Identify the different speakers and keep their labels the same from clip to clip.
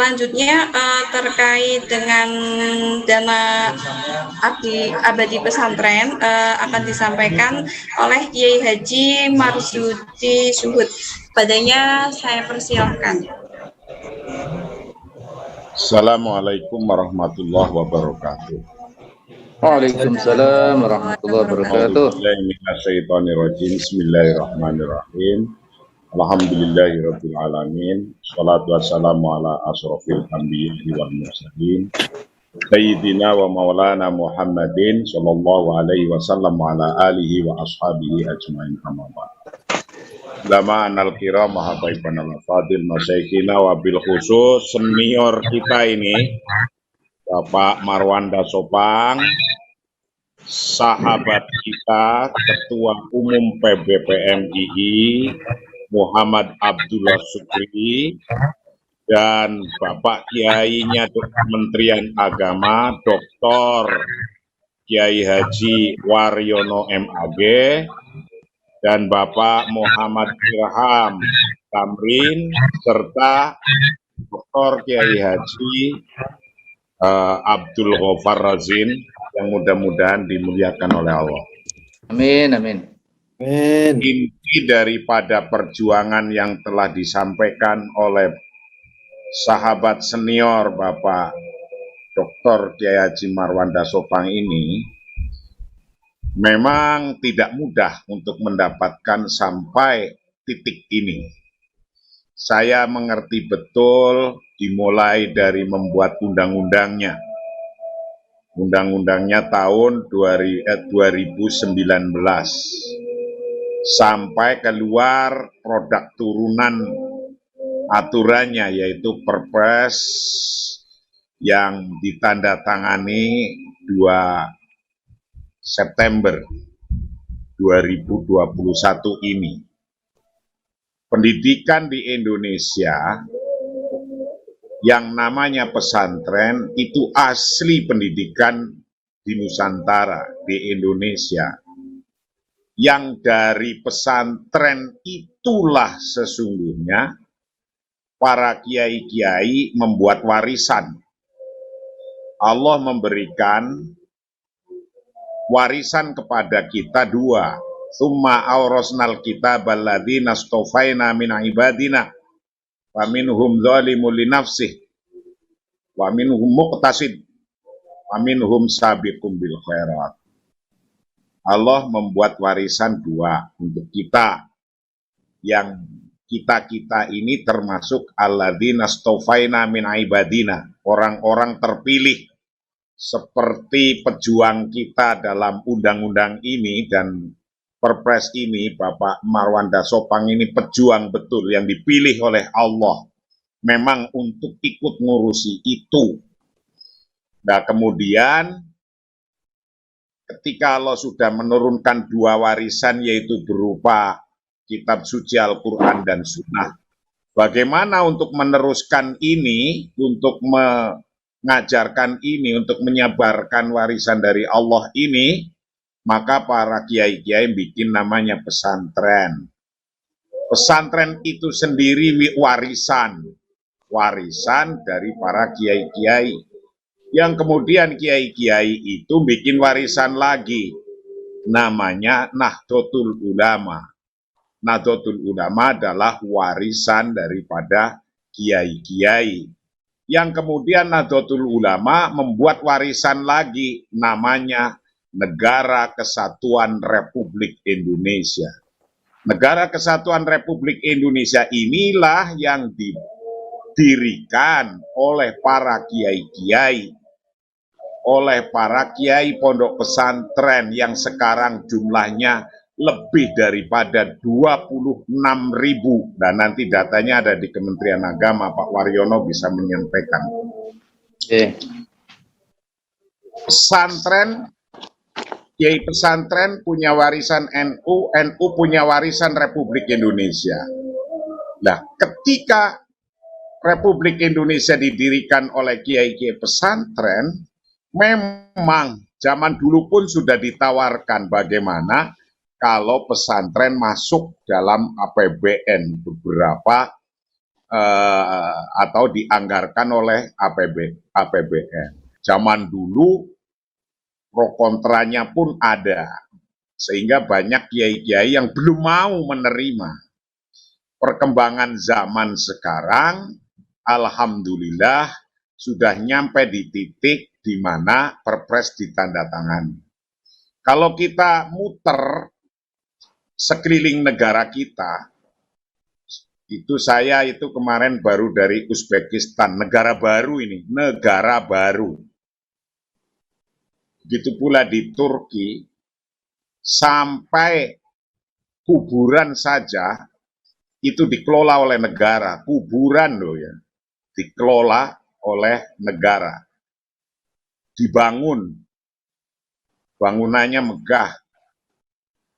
Speaker 1: selanjutnya terkait dengan dana abadi pesantren akan disampaikan oleh Kiai Haji Marsudi Suhud. Padanya saya persilahkan.
Speaker 2: Assalamualaikum warahmatullahi wabarakatuh.
Speaker 3: Waalaikumsalam warahmatullahi wabarakatuh.
Speaker 2: Bismillahirrahmanirrahim. Alhamdulillahirabbil alamin. Shalatu wassalamu ala asrofil anbiya'i wal mursalin. Sayyidina wa maulana Muhammadin sallallahu alaihi wasallam wa ala alihi wa ashabihi ajmain amma ba'd. Lama anal kiram mahabaiban al-fadil masyaikina wabil khusus senior kita ini Bapak Marwanda Sopang, sahabat kita Ketua Umum PBPMII Muhammad Abdullah Sukri, dan Bapak Kiainya Kementerian Agama Dr. Kiai Haji Waryono MAG, dan Bapak Muhammad Ilham Tamrin, serta Dr. Kiai Haji Abdul Ghaffar Razin, yang mudah-mudahan dimuliakan oleh Allah.
Speaker 3: Amin, amin.
Speaker 2: Inti daripada perjuangan yang telah disampaikan oleh sahabat senior Bapak Dr. Kiai Haji Marwanda Sopang ini memang tidak mudah untuk mendapatkan sampai titik ini. Saya mengerti betul dimulai dari membuat undang-undangnya. Undang-undangnya tahun 2019 sampai keluar produk turunan aturannya, yaitu Perpres yang ditandatangani 2 September 2021 ini. Pendidikan di Indonesia yang namanya pesantren itu asli pendidikan di Nusantara, di Indonesia. Yang dari pesantren itulah sesungguhnya para kiai-kiai membuat warisan. Allah memberikan warisan kepada kita dua. Tsumma awrasnal kitabal ladzina astofaina min ibadina wa minhum dzalimun li nafsihi wa minhum muqtasid wa minhum sabiqum bil khairat. Allah membuat warisan dua untuk kita, yang kita ini termasuk alladzina astofaina min ibadina, orang-orang terpilih seperti pejuang kita dalam undang-undang ini dan Perpres ini. Bapak Marwanda Sopang ini pejuang betul yang dipilih oleh Allah memang untuk ikut ngurusi itu. Nah, kemudian ketika Allah sudah menurunkan dua warisan, yaitu berupa kitab suci Al-Quran dan Sunnah, bagaimana untuk meneruskan ini, untuk mengajarkan ini, untuk menyebarkan warisan dari Allah ini? Maka para kiai-kiai bikin namanya pesantren. Pesantren itu sendiri warisan dari para kiai-kiai. Yang kemudian kiai-kiai itu bikin warisan lagi, namanya Nahdlatul Ulama. Nahdlatul Ulama adalah warisan daripada kiai-kiai. Yang kemudian Nahdlatul Ulama membuat warisan lagi, namanya Negara Kesatuan Republik Indonesia. Negara Kesatuan Republik Indonesia inilah yang didirikan oleh para kiai-kiai, oleh para kiai pondok pesantren yang sekarang jumlahnya lebih daripada 26.000. Dan nanti datanya ada di Kementerian Agama, Pak Waryono bisa menyampaikan. Pesantren, kiai pesantren punya warisan NU, NU punya warisan Republik Indonesia. Nah, ketika Republik Indonesia didirikan oleh kiai-kiai pesantren, memang zaman dulu pun sudah ditawarkan bagaimana kalau pesantren masuk dalam APBN beberapa atau dianggarkan oleh APBN. Zaman dulu pro kontranya pun ada, sehingga banyak kiai-kiai yang belum mau menerima. Perkembangan zaman sekarang, alhamdulillah sudah nyampe di titik di mana perpres ditandatangani. Kalau kita muter sekeliling negara kita, saya itu kemarin baru dari Uzbekistan, negara baru ini, negara baru. Begitu pula di Turki, sampai kuburan saja itu dikelola oleh negara, kuburan loh ya, dikelola oleh negara. Dibangun, bangunannya megah.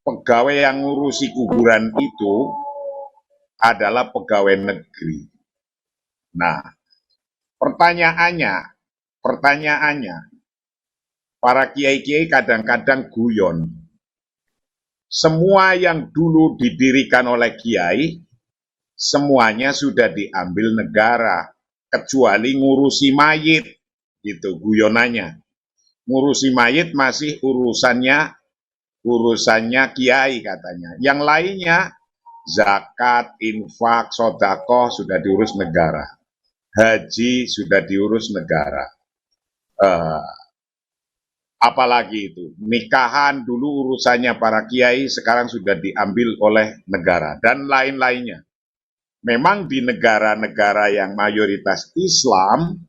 Speaker 2: Pegawai yang ngurusi kuburan itu adalah pegawai negeri. Nah, pertanyaannya, para kiai-kiai kadang-kadang guyon. Semua yang dulu didirikan oleh kiai, semuanya sudah diambil negara, kecuali ngurusi mayit, gitu guyonannya. Ngurusi mayit masih urusannya kiai katanya. Yang lainnya, zakat, infak, sodakoh sudah diurus negara. Haji sudah diurus negara. Apalagi itu, nikahan dulu urusannya para kiai, sekarang sudah diambil oleh negara, dan lain-lainnya. Memang di negara-negara yang mayoritas Islam,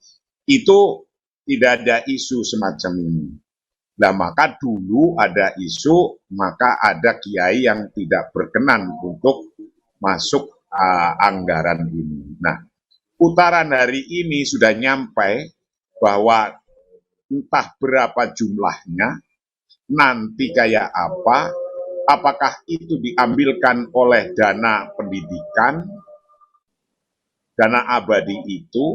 Speaker 2: itu tidak ada isu semacam ini. Nah, maka dulu ada isu, maka ada kiai yang tidak berkenan untuk masuk anggaran ini. Nah, putaran hari ini sudah nyampe bahwa entah berapa jumlahnya, nanti kayak apa, apakah itu diambilkan oleh dana pendidikan, dana abadi itu,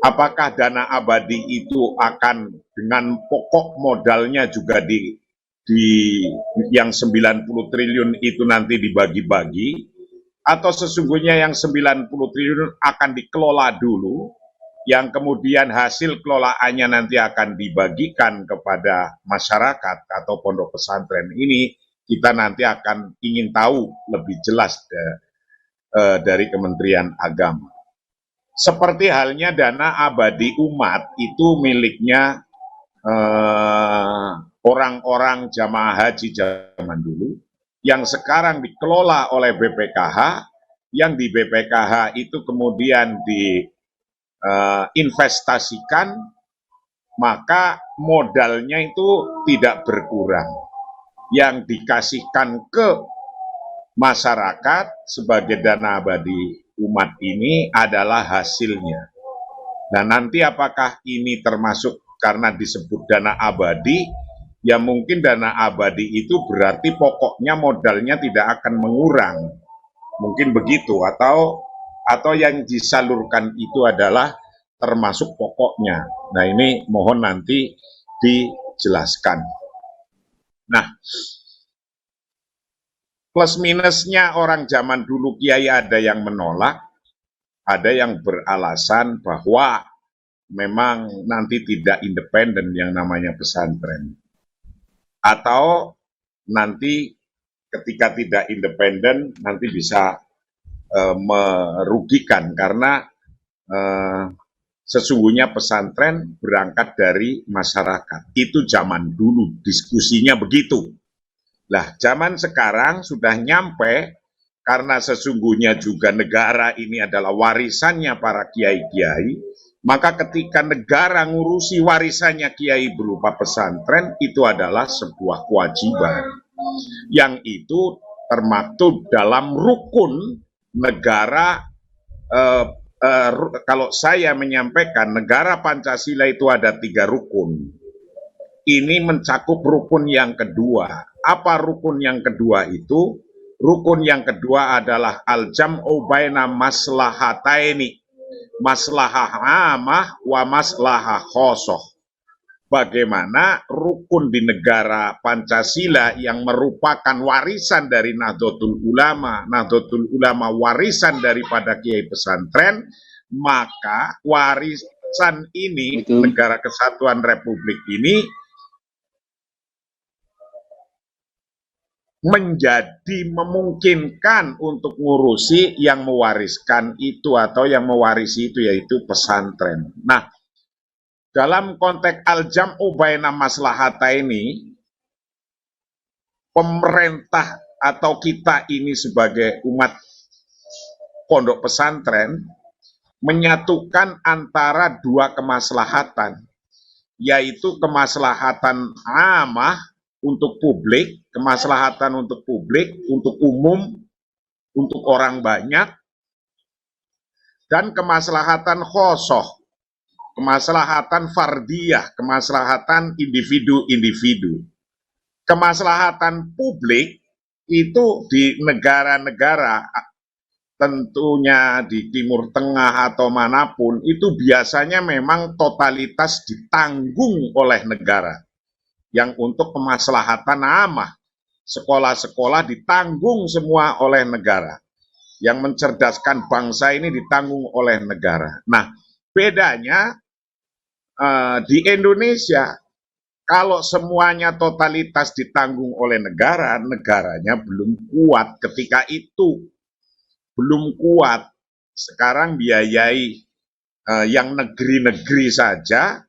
Speaker 2: apakah dana abadi itu akan dengan pokok modalnya juga di yang 90 triliun itu nanti dibagi-bagi, atau sesungguhnya yang 90 triliun akan dikelola dulu, yang kemudian hasil kelolaannya nanti akan dibagikan kepada masyarakat atau pondok pesantren ini, kita nanti akan ingin tahu lebih jelas dari Kementerian Agama. Seperti halnya dana abadi umat itu miliknya orang-orang jamaah haji zaman dulu, yang sekarang dikelola oleh BPKH, yang di BPKH itu kemudian diinvestasikan, maka modalnya itu tidak berkurang. Yang dikasihkan ke masyarakat sebagai dana abadi umat ini adalah hasilnya. Nah, nanti apakah ini termasuk karena disebut dana abadi, ya mungkin dana abadi itu berarti pokoknya modalnya tidak akan mengurang. Mungkin begitu, atau yang disalurkan itu adalah termasuk pokoknya. Nah, ini mohon nanti dijelaskan. Nah, plus minusnya orang zaman dulu kiai ada yang menolak, ada yang beralasan bahwa memang nanti tidak independen yang namanya pesantren. Atau nanti ketika tidak independen nanti bisa merugikan, karena sesungguhnya pesantren berangkat dari masyarakat. Itu zaman dulu diskusinya begitu. Lah, zaman sekarang sudah nyampe, karena sesungguhnya juga negara ini adalah warisannya para kiai-kiai, maka ketika negara ngurusi warisannya kiai berupa pesantren, itu adalah sebuah kewajiban. Yang itu termaktub dalam rukun negara. Kalau saya menyampaikan, negara Pancasila itu ada 3 rukun. Ini mencakup rukun yang kedua. Apa rukun yang kedua itu? Rukun yang kedua adalah al-jam'u baina maslahataini, maslahah amah wa maslahah khosoh. bagaimana rukun di negara Pancasila yang merupakan warisan dari Nahdlatul Ulama, Nahdlatul Ulama warisan daripada Kiai Pesantren, maka warisan ini, Negara Kesatuan Republik ini menjadi memungkinkan untuk ngurusi yang mewariskan itu atau yang mewarisi itu, yaitu pesantren. Nah, dalam konteks al-jam'u baina maslahata ini, pemerintah atau kita ini sebagai umat pondok pesantren menyatukan antara dua kemaslahatan, yaitu kemaslahatan amah untuk publik, kemaslahatan untuk publik, untuk umum, untuk orang banyak, dan kemaslahatan khosoh, kemaslahatan fardiyah, kemaslahatan individu-individu. Kemaslahatan publik itu di negara-negara, tentunya di Timur Tengah atau manapun, itu biasanya memang totalitas ditanggung oleh negara. Yang untuk kemaslahatan amah, sekolah-sekolah ditanggung semua oleh negara. Yang mencerdaskan bangsa ini ditanggung oleh negara. Nah, bedanya di Indonesia, kalau semuanya totalitas ditanggung oleh negara, negaranya belum kuat ketika itu. Belum kuat. Sekarang biayai yang negeri-negeri saja,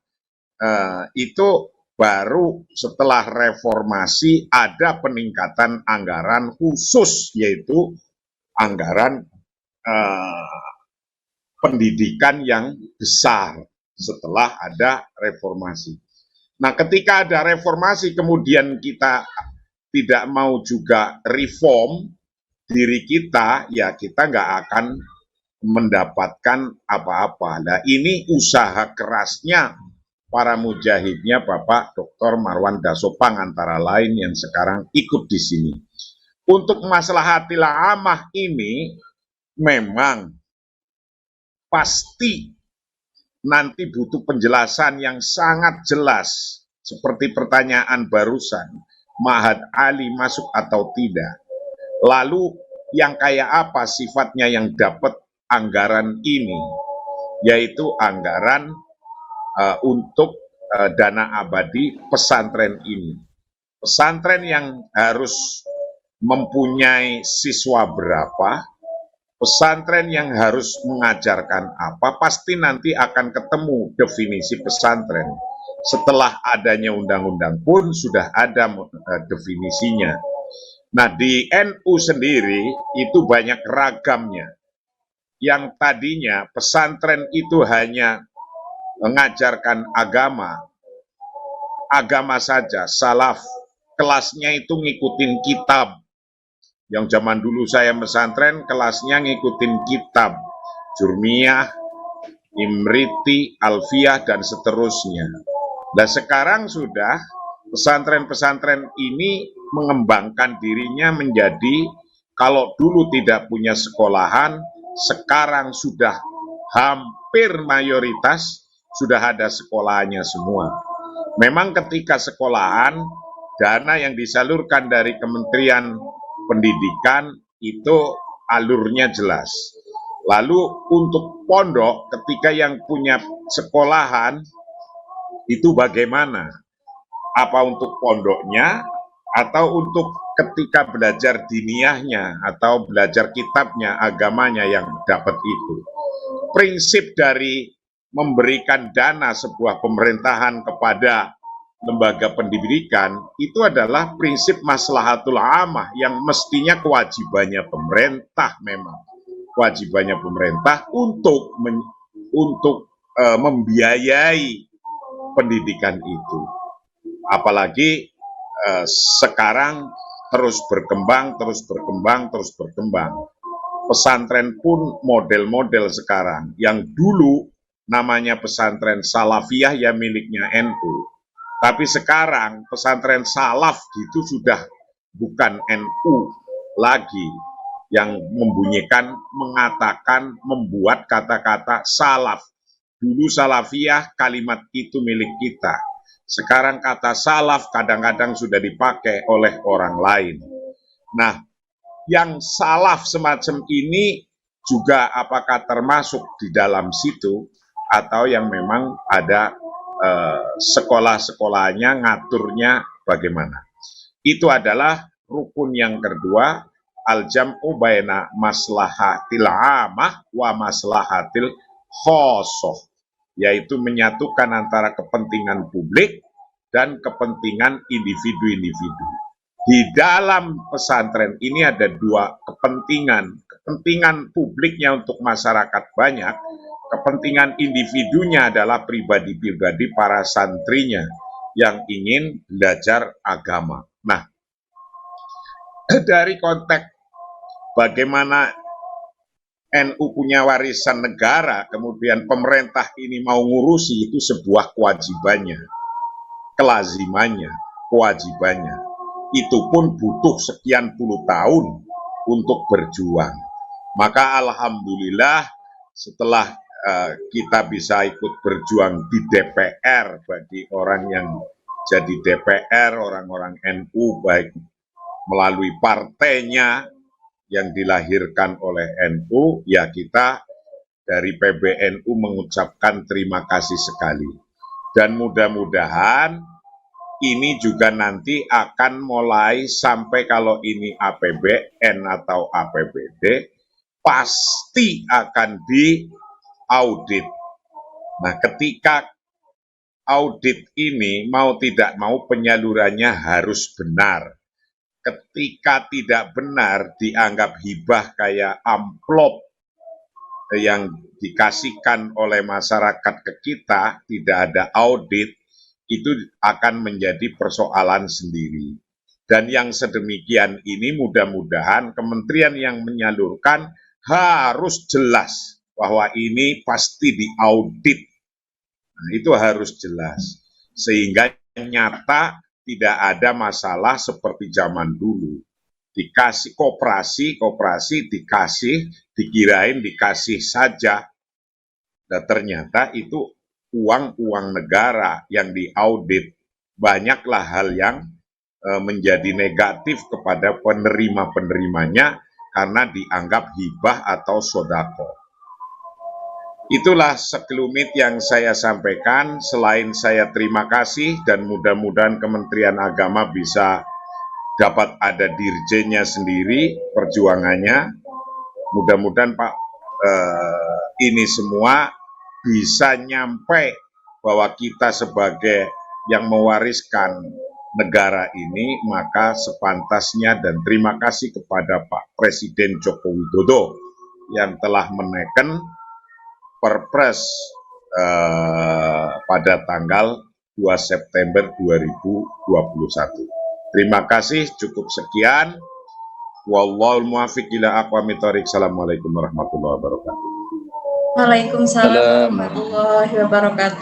Speaker 2: itu baru setelah reformasi ada peningkatan anggaran khusus, yaitu anggaran pendidikan yang besar setelah ada reformasi. Nah, ketika ada reformasi kemudian kita tidak mau juga reform diri kita, ya kita nggak akan mendapatkan apa-apa. Nah, ini usaha kerasnya para mujahidnya Bapak Dr. Marwan Dasopang antara lain yang sekarang ikut di sini. Untuk maslahatil amah ini memang pasti nanti butuh penjelasan yang sangat jelas, seperti pertanyaan barusan, Ma'had Ali masuk atau tidak. Lalu yang kayak apa sifatnya yang dapat anggaran ini, yaitu anggaran untuk dana abadi pesantren ini. Pesantren yang harus mempunyai siswa berapa, pesantren yang harus mengajarkan apa, pasti nanti akan ketemu definisi pesantren. Setelah adanya undang-undang pun sudah ada definisinya. Nah, di NU sendiri itu banyak ragamnya. Yang tadinya pesantren itu hanya mengajarkan agama saja, salaf, kelasnya itu ngikutin kitab. Yang zaman dulu saya pesantren, kelasnya ngikutin kitab, Jurmiyah, Imriti, Alfiyah, dan seterusnya. Dan sekarang sudah pesantren-pesantren ini mengembangkan dirinya menjadi, kalau dulu tidak punya sekolahan, sekarang sudah hampir mayoritas sudah ada sekolahnya semua. Memang ketika sekolahan, dana yang disalurkan dari Kementerian Pendidikan itu alurnya jelas. Lalu untuk pondok, ketika yang punya sekolahan, itu bagaimana? Apa untuk pondoknya, atau untuk ketika belajar diniyahnya, atau belajar kitabnya, agamanya yang dapat itu. Prinsip dari memberikan dana sebuah pemerintahan kepada lembaga pendidikan itu adalah prinsip maslahatul amah yang mestinya kewajibannya pemerintah, memang kewajibannya pemerintah untuk membiayai pendidikan itu. Apalagi sekarang terus berkembang. Pesantren pun model-model sekarang. Yang dulu namanya pesantren salafiyah ya miliknya NU. Tapi sekarang pesantren salaf itu sudah bukan NU lagi. Yang membunyikan, mengatakan, membuat kata-kata salaf. Dulu salafiyah, kalimat itu milik kita. Sekarang kata salaf kadang-kadang sudah dipakai oleh orang lain. Nah, yang salaf semacam ini juga apakah termasuk di dalam situ atau yang memang ada sekolah-sekolahnya ngaturnya bagaimana? Itu adalah rukun yang kedua, al-jam'u baina maslahatil amah wa maslahatil khosoh, yaitu menyatukan antara kepentingan publik dan kepentingan individu-individu. Di dalam pesantren ini ada dua kepentingan. Kepentingan publiknya untuk masyarakat banyak, kepentingan individunya adalah pribadi-pribadi para santrinya yang ingin belajar agama. Nah, dari konteks bagaimana NU punya warisan negara, kemudian pemerintah ini mau ngurusi, itu sebuah kewajibannya, kelazimannya, kewajibannya. Itu pun butuh sekian puluh tahun untuk berjuang. Maka alhamdulillah setelah kita bisa ikut berjuang di DPR, bagi orang yang jadi DPR, orang-orang NU, baik melalui partainya yang dilahirkan oleh NU, ya kita dari PBNU mengucapkan terima kasih sekali. Dan mudah-mudahan ini juga nanti akan mulai sampai kalau ini APBN atau APBD, pasti akan diaudit. Nah, ketika audit ini mau tidak mau penyalurannya harus benar. Ketika tidak benar dianggap hibah kayak amplop yang dikasihkan oleh masyarakat ke kita, tidak ada audit, itu akan menjadi persoalan sendiri. Dan yang sedemikian ini mudah-mudahan kementerian yang menyalurkan harus jelas bahwa ini pasti diaudit. Nah, itu harus jelas. Sehingga nyata tidak ada masalah seperti zaman dulu. Dikasih koperasi dikasih, dikirain dikasih saja. Dan ternyata itu uang negara yang diaudit. Banyaklah hal yang menjadi negatif kepada penerima-penerimanya karena dianggap hibah atau sodako. Itulah sekelumit yang saya sampaikan. Selain saya terima kasih dan mudah-mudahan Kementerian Agama bisa dapat ada dirjennya sendiri, perjuangannya. Mudah-mudahan Pak ini semua bisa nyampe bahwa kita sebagai yang mewariskan negara ini, maka sepantasnya dan terima kasih kepada Pak Presiden Joko Widodo yang telah menaikkan Perpres pada tanggal 2 September 2021. Terima kasih, cukup sekian. Wallahul muwaffiq ila aqwamit thoriq. Assalamualaikum warahmatullahi wabarakatuh.
Speaker 1: Waalaikumsalam warahmatullahi wabarakatuh.